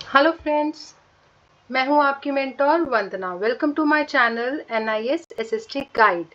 Hello friends, मैं हूं आपकी mentor Vandana. Welcome to my channel NIS SST guide.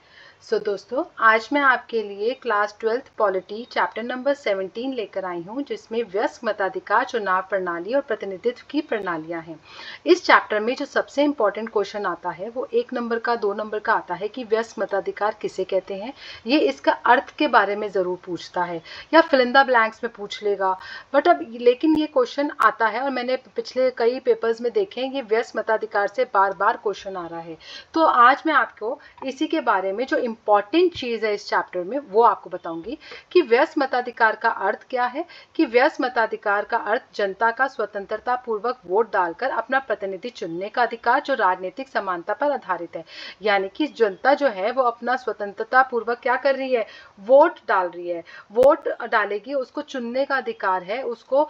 दोस्तों, आज मैं आपके लिए class 12th polity chapter number 17 लेकर आई हूं, जिसमें वयस्क मताधिकार, चुनाव प्रणाली और प्रतिनिधित्व की प्रणालियां हैं। इस चैप्टर में जो सबसे इंपॉर्टेंट क्वेश्चन आता है वो 1 नंबर का, 2 नंबर का आता है कि वयस्क मताधिकार किसे कहते हैं। ये इसका अर्थ के बारे में ज़रूर पूछता है या फिल इन द ब्लैंक्स में पूछ लेगा। बट अब लेकिन ये क्वेश्चन आता है और मैंने पिछले कई पेपर्स में देखे हैं, ये वयस्क मताधिकार से बार बार क्वेश्चन आ रहा है। तो आज मैं आपको इसी के बारे में जो इम्पॉर्टेंट चीज़ है इस चैप्टर में वो आपको बताऊंगी कि वयस्क मताधिकार का अर्थ क्या है। कि वयस्क मताधिकार का अर्थ जनता का स्वतंत्रता पूर्वक वोट डालकर अपना प्रतिनिधि चुनने का अधिकार, जो राजनीतिक समानता पर आधारित है। यानी कि जनता जो है वो अपना स्वतंत्रता पूर्वक क्या कर रही है, वोट डाल रही है। वोट डालेगी, उसको चुनने का अधिकार है, उसको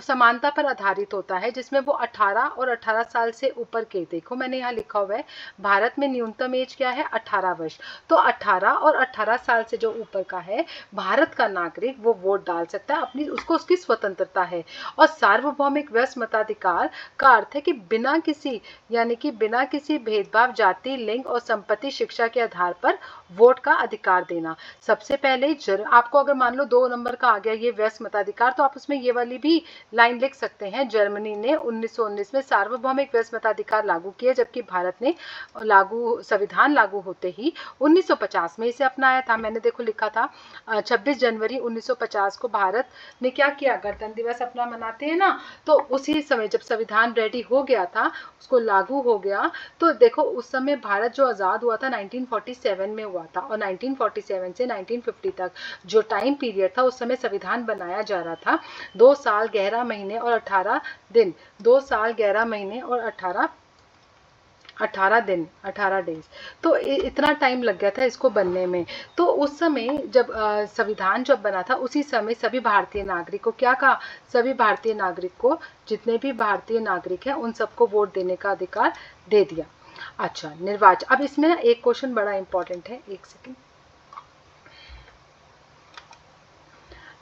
समानता पर आधारित होता है, जिसमें वो 18 और 18 साल से ऊपर के, देखो मैंने यहाँ लिखा हुआ है भारत में न्यूनतम एज क्या है, 18 वर्ष। तो 18 और 18 साल से जो ऊपर का है भारत का नागरिक, वो वोट डाल सकता है, अपनी उसको उसकी स्वतंत्रता है। और सार्वभौमिक वयस्क मताधिकार का अर्थ है कि बिना किसी, यानी कि बिना किसी भेदभाव, जाति, लिंग और संपत्ति, शिक्षा के आधार पर वोट का अधिकार देना। सबसे पहले आपको अगर मान लो 2 नंबर का आ गया ये वयस्क मताधिकार, तो आप उसमें ये वाली भी लाइन लिख सकते हैं। जर्मनी ने 1919 में सार्वभौमिक वयस्क मताधिकार लागू किए, जबकि भारत ने संविधान लागू होते ही 1950 में इसे अपनाया था। मैंने देखो लिखा था 26 जनवरी 1950 को भारत ने क्या किया, गणतंत्र दिवस अपना मनाते हैं ना। तो उसी समय जब संविधान रेडी हो गया था, उसको लागू हो गया, तो देखो उस समय भारत जो आज़ाद हुआ था 1947 में हुआ था, और 1947 से 1950 तक जो टाइम पीरियड था, उस समय संविधान बनाया जा रहा था। 2 साल 11 महीने और 18 दिन, 2 साल 11 महीने और 18 दिन, 18 डेज। तो इतना टाइम लग गया था इसको बनने में। तो उस समय जब संविधान जब बना था, उसी समय सभी भारतीय नागरिक को क्या कहा, सभी भारतीय नागरिक को, जितने भी भारतीय नागरिक हैं उन सबको वोट देने का अधिकार दे दिया। अच्छा, निर्वाचन। अब इसमें ना एक क्वेश्चन बड़ा इंपॉर्टेंट है, एक सेकेंड।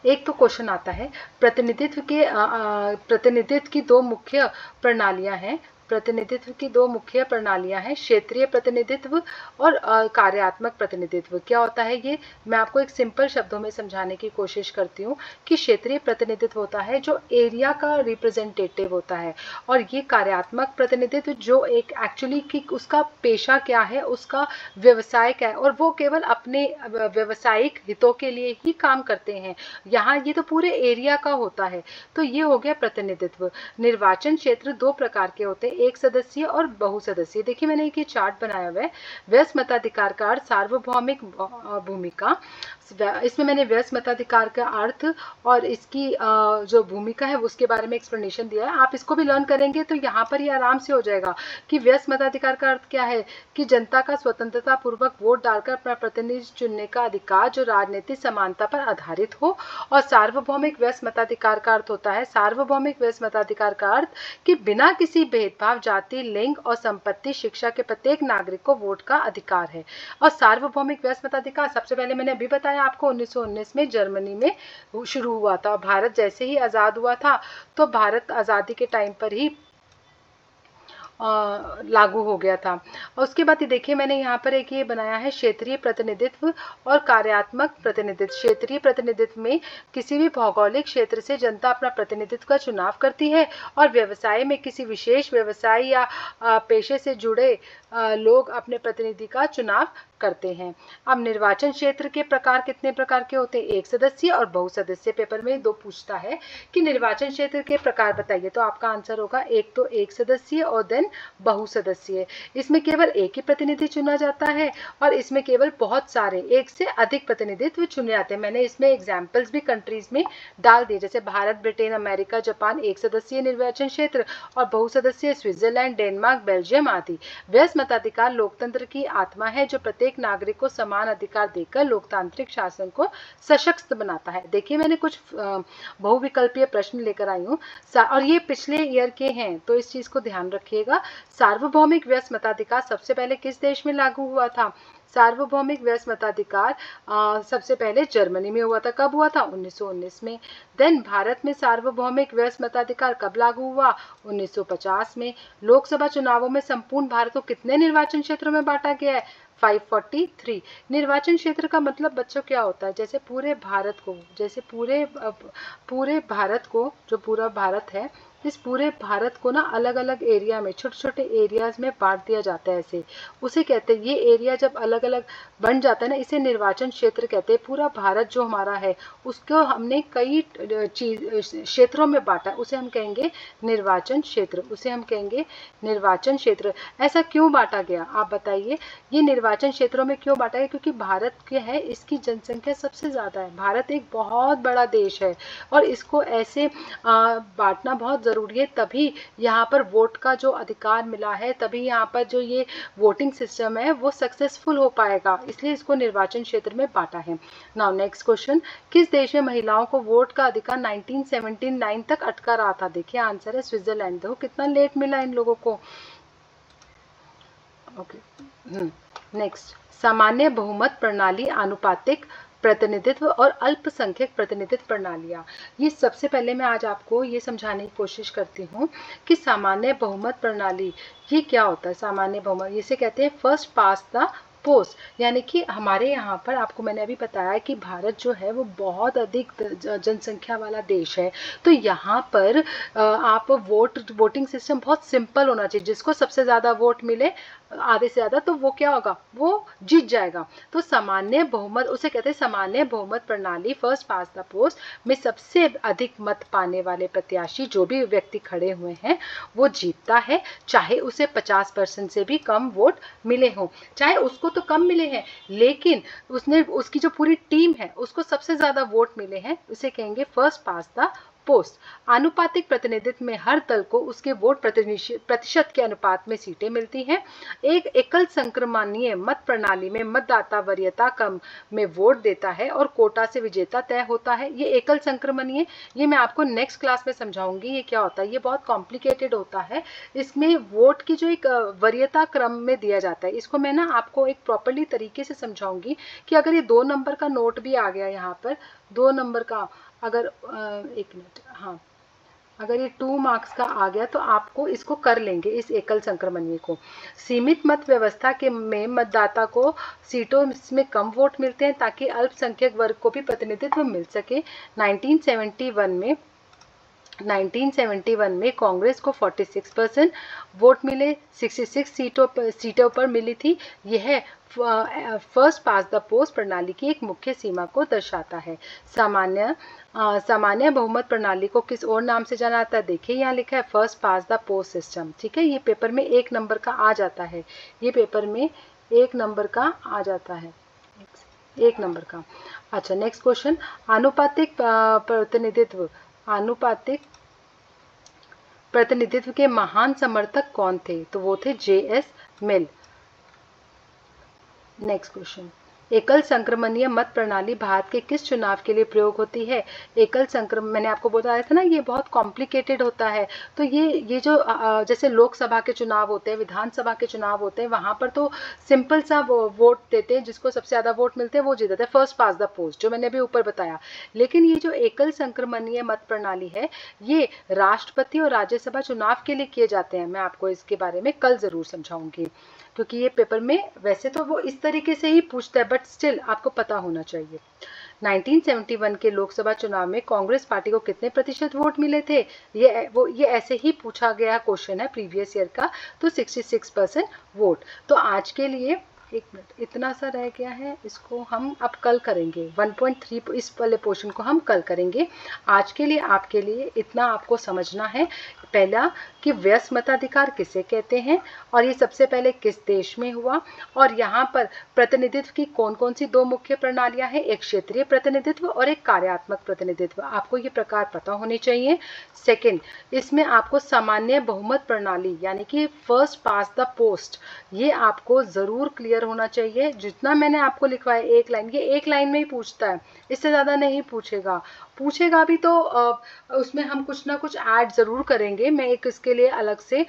एक तो क्वेश्चन आता है प्रतिनिधित्व की 2 मुख्य प्रणालियां हैं। प्रतिनिधित्व की 2 मुख्य प्रणालियां हैं, क्षेत्रीय प्रतिनिधित्व और कार्यात्मक प्रतिनिधित्व। क्या होता है ये, मैं आपको एक सिंपल शब्दों में समझाने की कोशिश करती हूँ कि क्षेत्रीय प्रतिनिधित्व होता है जो एरिया का रिप्रेजेंटेटिव होता है, और ये कार्यात्मक प्रतिनिधित्व जो एक एक्चुअली कि उसका पेशा क्या है, उसका व्यवसाय क्या है, और वो केवल अपने व्यवसायिक हितों के लिए ही काम करते हैं। यहाँ ये तो पूरे एरिया का होता है। तो ये हो गया प्रतिनिधित्व। निर्वाचन क्षेत्र 2 प्रकार के होते हैं, एक सदस्यीय और बहुसदस्यीय। देखिए मैंने एक चार्ट बनाया हुआ है। वयस्क मताधिकार का अर्थ सार्वभौमिक भूमिका, इसमें मैंने वयस्क मताधिकार का अर्थ और इसकी जो भूमिका है उसके बारे में एक्सप्लेनेशन दिया है। आप इसको भी लर्न करेंगे तो यहाँ पर ही आराम से हो जाएगा कि वयस्क मताधिकार का अर्थ क्या है, कि जनता का स्वतंत्रता पूर्वक वोट डालकर अपना प्रतिनिधि चुनने का अधिकार, जो राजनीतिक समानता पर आधारित हो। और सार्वभौमिक वयस्क मताधिकार का अर्थ होता है, सार्वभौमिक वयस्क मताधिकार का अर्थ कि बिना किसी भेदभाव, जाति, लिंग और संपत्ति, शिक्षा के प्रत्येक नागरिक को वोट का अधिकार है। और सार्वभौमिक वयस्क मताधिकार सबसे पहले मैंने अभी बताया आपको 1919 में जर्मनी में शुरू हुआ था। भारत जैसे ही आज़ाद हुआ था, तो भारत आज़ादी के टाइम पर ही लागू हो गया था। और उसके बाद ये देखिए मैंने यहाँ पर एक ये बनाया है क्षेत्रीय प्रतिनिधित्व और कार्यात्मक प्रतिनिधित्व। क्षेत्रीय प्रतिनिधित्व में किसी भी भौगोलिक क्षेत्र से जनता अपना प्रतिनिधित्व का चुनाव करती है, और व्यवसाय में किसी विशेष व्यवसाय या पेशे से जुड़े लोग अपने प्रतिनिधि का चुनाव करते हैं। अब निर्वाचन क्षेत्र के प्रकार कितने प्रकार के होते हैं, एक सदस्यीय और बहुसदस्यीय। पेपर में 2 पूछता है कि निर्वाचन क्षेत्र के प्रकार बताइए, तो आपका आंसर होगा एक तो एक सदस्यीय और देन बहुसदस्यीय। इसमें केवल एक ही प्रतिनिधि चुना जाता है, और इसमें केवल बहुत सारे, एक से अधिक प्रतिनिधित्व चुने जाते हैं। मैंने इसमें एग्जाम्पल्स भी कंट्रीज में डाल दिए, जैसे भारत, ब्रिटेन, अमेरिका, जापान एक सदस्यीय निर्वाचन क्षेत्र, और बहुसदस्यीय स्विट्जरलैंड, डेनमार्क, बेल्जियम आदि। वयस्क मताधिकार लोकतंत्र की आत्मा है, जो प्रत्येक नागरिक को समान अधिकार देकर लोकतांत्रिक शासन को सशक्त बनाता है। देखिए मैंने कुछ बहुविकल्पीय प्रश्न लेकर आई हूँ, और ये पिछले ईयर के हैं, तो इस चीज को ध्यान रखिएगा। सार्वभौमिक वयस्क मताधिकार सबसे पहले किस देश में लागू हुआ था, सार्वभौमिक वयस्क मताधिकार सबसे पहले जर्मनी में हुआ था। कब हुआ था? 1919 में। देन भारत में सार्वभौमिक वयस्क मताधिकार कब लागू हुआ? 1950 में। लोकसभा चुनावों में संपूर्ण भारत को कितने निर्वाचन क्षेत्रों में बांटा गया है? 543। निर्वाचन क्षेत्र का मतलब बच्चों क्या होता है? जैसे पूरे भारत को, जैसे पूरे भारत को, जो पूरा भारत है, इस पूरे भारत को ना अलग अलग एरिया में, छोटे छोटे एरियाज में बांट दिया जाता है। ऐसे उसे कहते हैं, ये एरिया जब अलग अलग बन जाता है ना, इसे निर्वाचन क्षेत्र कहते हैं। पूरा भारत जो हमारा है उसको हमने कई क्षेत्रों में बांटा, उसे हम कहेंगे निर्वाचन क्षेत्र, उसे हम कहेंगे निर्वाचन क्षेत्र। ऐसा क्यों बांटा गया, आप बताइए? ये निर्वाचन क्षेत्रों में क्यों बांटा गया? क्योंकि भारत के है, इसकी जनसंख्या सबसे ज़्यादा है। भारत एक बहुत बड़ा देश है और इसको ऐसे बांटना बहुत ज़रूरी है, तभी यहाँ पर वोट का जो अधिकार मिला है, तभी यहाँ पर जो ये वोटिंग सिस्टम है वो सक्सेसफुल हो पाएगा, इसलिए इसको निर्वाचन क्षेत्र में बांटा है। नाउ नेक्स्ट क्वेश्चन, किस देश में महिलाओं को वोट का अधिकार 1979 तक अटका रहा था? देखिए आंसर है स्विट्जरलैंड। देखो कितना लेट मिला इन लोगों को। ओके, नेक्स्ट, सामान्य बहुमत प्रणाली, आनुपातिक प्रतिनिधित्व और अल्पसंख्यक प्रतिनिधित्व प्रणालियाँ। ये सबसे पहले मैं आज आपको ये समझाने की कोशिश करती हूँ कि सामान्य बहुमत प्रणाली ये क्या होता है। सामान्य बहुमत इसे कहते हैं फर्स्ट पास द पोस्ट, यानी कि हमारे यहाँ पर आपको मैंने अभी बताया कि भारत जो है वो बहुत अधिक जनसंख्या वाला देश है, तो यहाँ पर आप वोटिंग सिस्टम बहुत सिंपल होना चाहिए। जिसको सबसे ज़्यादा वोट मिले, आधे से ज़्यादा, तो वो क्या होगा, वो जीत जाएगा। तो सामान्य बहुमत उसे कहते हैं सामान्य बहुमत प्रणाली, फर्स्ट पास द पोस्ट में सबसे अधिक मत पाने वाले प्रत्याशी, जो भी व्यक्ति खड़े हुए हैं, वो जीतता है, चाहे उसे 50% से भी कम वोट मिले हों। चाहे उसको तो कम मिले हैं, लेकिन उसकी जो पूरी टीम है उसको सबसे ज़्यादा वोट मिले हैं, उसे कहेंगे फर्स्ट पास द पोस्ट। आनुपातिक प्रतिनिधित्व में हर दल को उसके वोट प्रतिशत के अनुपात में सीटें मिलती हैं। एक एकल संक्रमणीय मत प्रणाली में मतदाता वरीयता कम में वोट देता है और कोटा से विजेता तय होता है। ये एकल संक्रमणीय, ये मैं आपको नेक्स्ट क्लास में समझाऊंगी ये क्या होता है। ये बहुत कॉम्प्लिकेटेड होता है। इसमें वोट की जो एक वरीयता क्रम में दिया जाता है, इसको मैं ना आपको एक प्रॉपर्ली तरीके से समझाऊंगी कि अगर ये 2 नंबर का नोट भी आ गया यहाँ पर, 2 नंबर का, अगर एक मिनट, हाँ, अगर ये 2 मार्क्स का आ गया तो आपको इसको कर लेंगे, इस एकल संक्रमणीय को। सीमित मत व्यवस्था के में मतदाता को सीटों में कम वोट मिलते हैं ताकि अल्पसंख्यक वर्ग को भी प्रतिनिधित्व मिल सके। 1971 में कांग्रेस को 46% वोट मिले, 66 सीटों पर मिली थी। यह फर्स्ट पास द पोस्ट प्रणाली की एक मुख्य सीमा को दर्शाता है। सामान्य बहुमत प्रणाली को किस और नाम से जाना जाता है? देखिए यहाँ लिखा है first pass the post system. ठीक है, ये पेपर में 1 नंबर का आ जाता है, ये पेपर में 1 नंबर का आ जाता है, 1 नंबर का। अच्छा, नेक्स्ट क्वेश्चन, आनुपातिक प्रतिनिधित्व के महान समर्थक कौन थे? तो वो थे J.S. मिल। नेक्स्ट क्वेश्चन, एकल संक्रमणीय मत प्रणाली भारत के किस चुनाव के लिए प्रयोग होती है? एकल संक्रमण, मैंने आपको बताया था ना, ये बहुत कॉम्प्लिकेटेड होता है। तो ये जो जैसे लोकसभा के चुनाव होते हैं, विधानसभा के चुनाव होते हैं, वहां पर तो सिंपल सा वोट देते हैं, जिसको सबसे ज्यादा वोट मिलते हैं वो जीतता है, फर्स्ट पास द पोस्ट, जो मैंने अभी ऊपर बताया। लेकिन ये जो एकल संक्रमणीय मत प्रणाली है, ये राष्ट्रपति और राज्यसभा चुनाव के लिए किए जाते हैं। मैं आपको इसके बारे में कल जरूर समझाऊंगी, क्योंकि ये पेपर में वैसे तो वो इस तरीके से ही पूछता है, बट स्टिल आपको पता होना चाहिए। 1971 के लोकसभा चुनाव में कांग्रेस पार्टी को कितने प्रतिशत वोट मिले थे? ये ऐसे ही पूछा गया क्वेश्चन है प्रीवियस ईयर का, तो 66% वोट। तो आज के लिए, एक मिनट, इतना सा रह गया है, इसको हम अब कल करेंगे। 1.3 इस वाले पोर्शन को हम कल करेंगे। आज के लिए आपके लिए इतना आपको समझना है, पहला कि वयस्क मताधिकार किसे कहते हैं, और ये सबसे पहले किस देश में हुआ, और यहाँ पर प्रतिनिधित्व की कौन कौन सी 2 मुख्य प्रणालियां हैं, एक क्षेत्रीय प्रतिनिधित्व और एक कार्यात्मक प्रतिनिधित्व। आपको ये प्रकार पता होने चाहिए। सेकंड, इसमें आपको सामान्य बहुमत प्रणाली यानी कि फर्स्ट पास द पोस्ट, ये आपको जरूर क्लियर होना चाहिए। जितना मैंने आपको लिखवाया 1 लाइन, ये 1 लाइन में ही पूछता है, इससे ज्यादा नहीं पूछेगा। पूछेगा भी तो उसमें हम कुछ ना कुछ ऐड ज़रूर करेंगे। मैं एक इसके लिए अलग से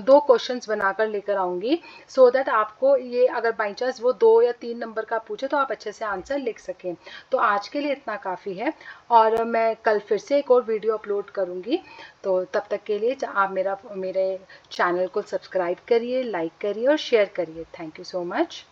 2 क्वेश्चंस बनाकर लेकर आऊँगी, सो दैट आपको ये अगर बाई चांस वो 2 या 3 नंबर का पूछे तो आप अच्छे से आंसर लिख सकें। तो आज के लिए इतना काफ़ी है, और मैं कल फिर से एक और वीडियो अपलोड करूँगी। तो तब तक के लिए आप मेरे चैनल को सब्सक्राइब करिए, लाइक करिए और शेयर करिए। Thank you so much.